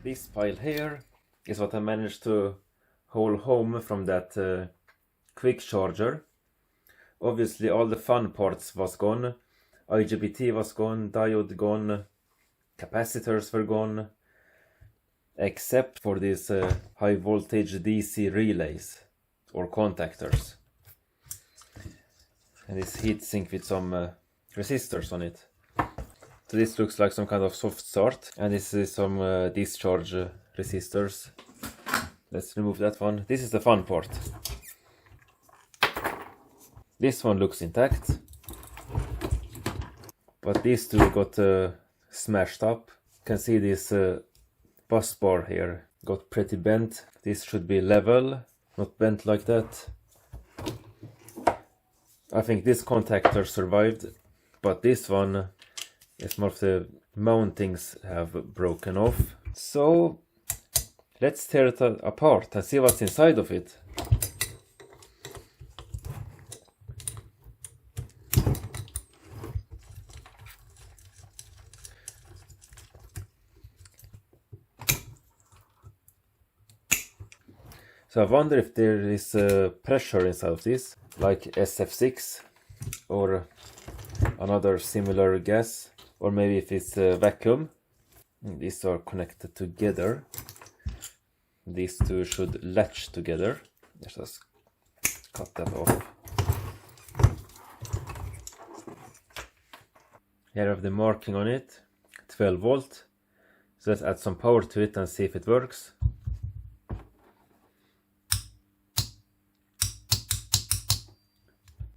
This pile here is what I managed to haul home from that quick charger. Obviously all the fun parts was gone. IGBT was gone, diode gone, capacitors were gone, except for these high voltage DC relays or contactors. And this heatsink with some resistors on it. So this looks like some kind of soft start, and this is some discharge resistors. Let's remove that one. This is the fun part. This one looks intact, but these two got smashed up. You can see this bus bar here got pretty bent. This should be level, not bent like that. I think this contactor survived, but this one is more of the mountings have broken off. So let's tear it apart and see what's inside of it. So I wonder if there is pressure inside of this, like SF6 or another similar gas, or maybe if it's vacuum. These are connected together. These two should latch together. Let's just cut that off. Here I have the marking on it, 12 volt. So let's add some power to it and see if it works.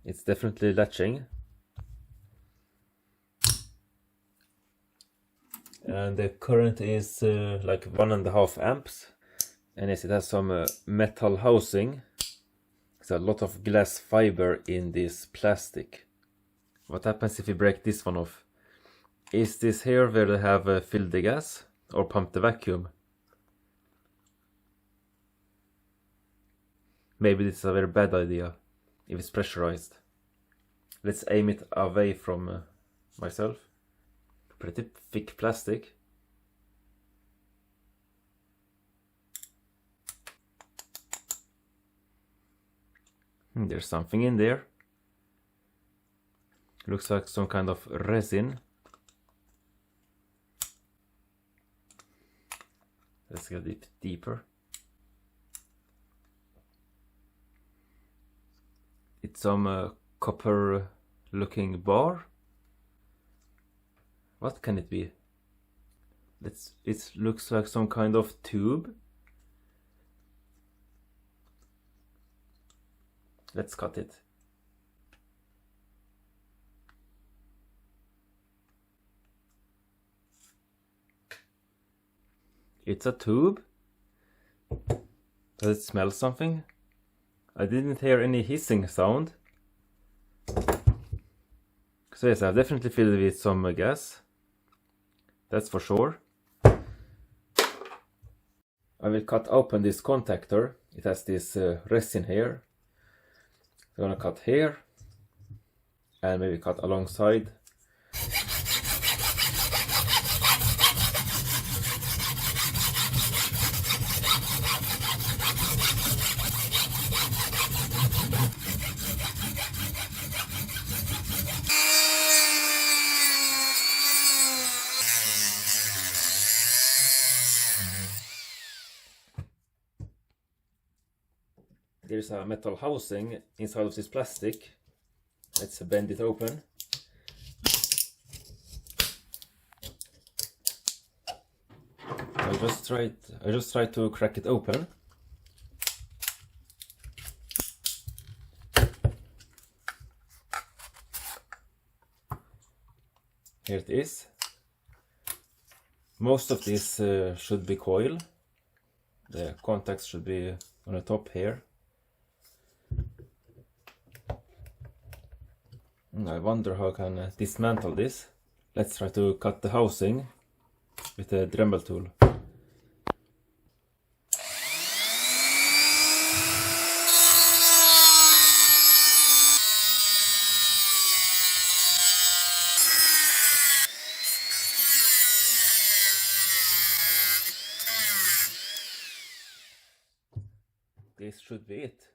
It's definitely latching. And the current is like 1.5 amps. And yes, it has some metal housing. There's a lot of glass fiber in this plastic. What happens if we break this one off? Is this here where they have filled the gas or pumped the vacuum? Maybe this is a very bad idea if it's pressurized. Let's aim it away from myself. Pretty thick plastic. There's something in there. Looks like some kind of resin. Let's get it deeper. It's some copper looking bar. What can it be? It looks like some kind of tube. Let's cut it. It's a tube. Does it smell something? I didn't hear any hissing sound. So yes, I've definitely filled it with some gas. That's for sure. I will cut open this contactor. It has this resin here. I'm gonna cut here and maybe cut alongside. There's a metal housing inside of this plastic. Let's bend it open. I just tried to crack it open. Here it is. Most of this should be coil. The contacts should be on the top here. I wonder how I can dismantle this. Let's try to cut the housing with a Dremel tool. this should be it.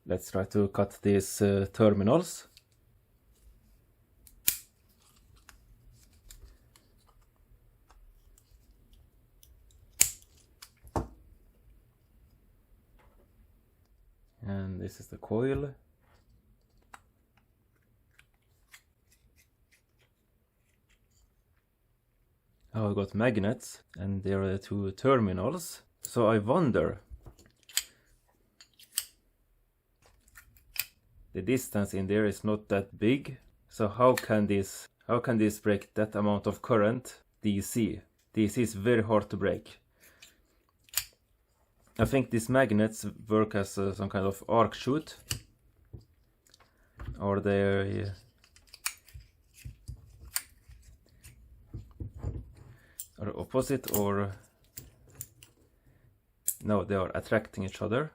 Let's try to cut these terminals. And this is the coil. Oh, I got magnets, and there are the two terminals. So I wonder, the distance in there is not that big. So how can this break that amount of current DC? DC is very hard to break. I think these magnets work as some kind of arc shoot, or they are opposite, or no, they are attracting each other.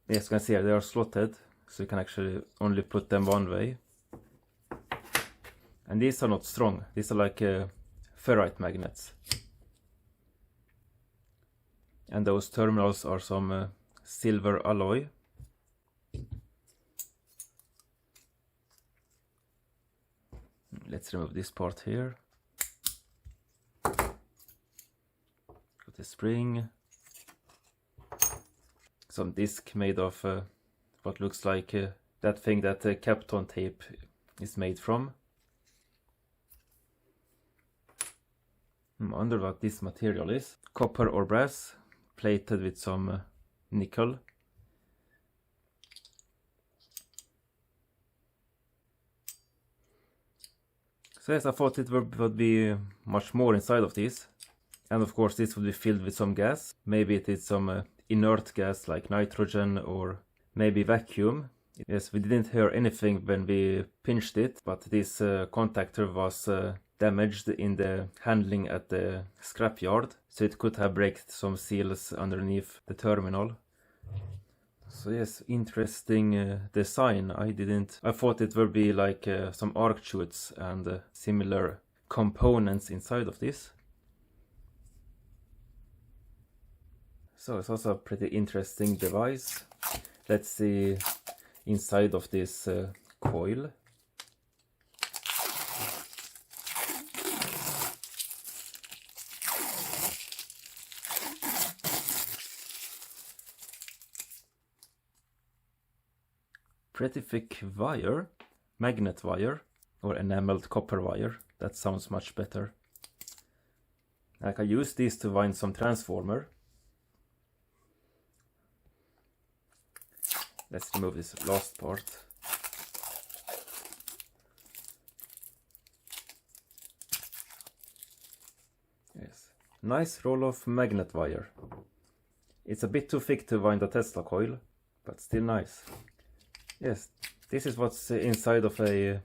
Yes, you can see here they are slotted, so you can actually only put them one way. And these are not strong, these are like ferrite magnets. And those terminals are some silver alloy. Let's remove this part here. Got the spring. Some disc made of what looks like that thing that Kapton tape is made from. I wonder what this material is. Copper or brass, plated with some nickel. So yes, I thought it would be much more inside of this. And of course this would be filled with some gas. Maybe it is some inert gas like nitrogen, or maybe vacuum. Yes, we didn't hear anything when we pinched it, but this contactor was damaged in the handling at the scrapyard, so it could have breaked some seals underneath the terminal. So yes, interesting design. I thought it would be like some arc shoots and similar components inside of this. So it's also a pretty interesting device. Let's see inside of this coil. Pretty thick wire, magnet wire, or enameled copper wire. That sounds much better. I can use this to wind some transformer. Let's remove this last part. Yes, nice roll of magnet wire. It's a bit too thick to wind a Tesla coil, but still nice. Yes, this is what's inside of a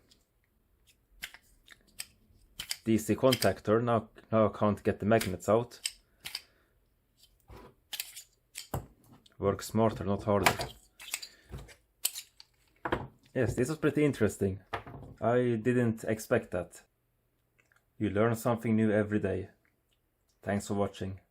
DC contactor. Now I can't get the magnets out. Work smarter, not harder. Yes, this was pretty interesting. I didn't expect that. You learn something new every day. Thanks for watching.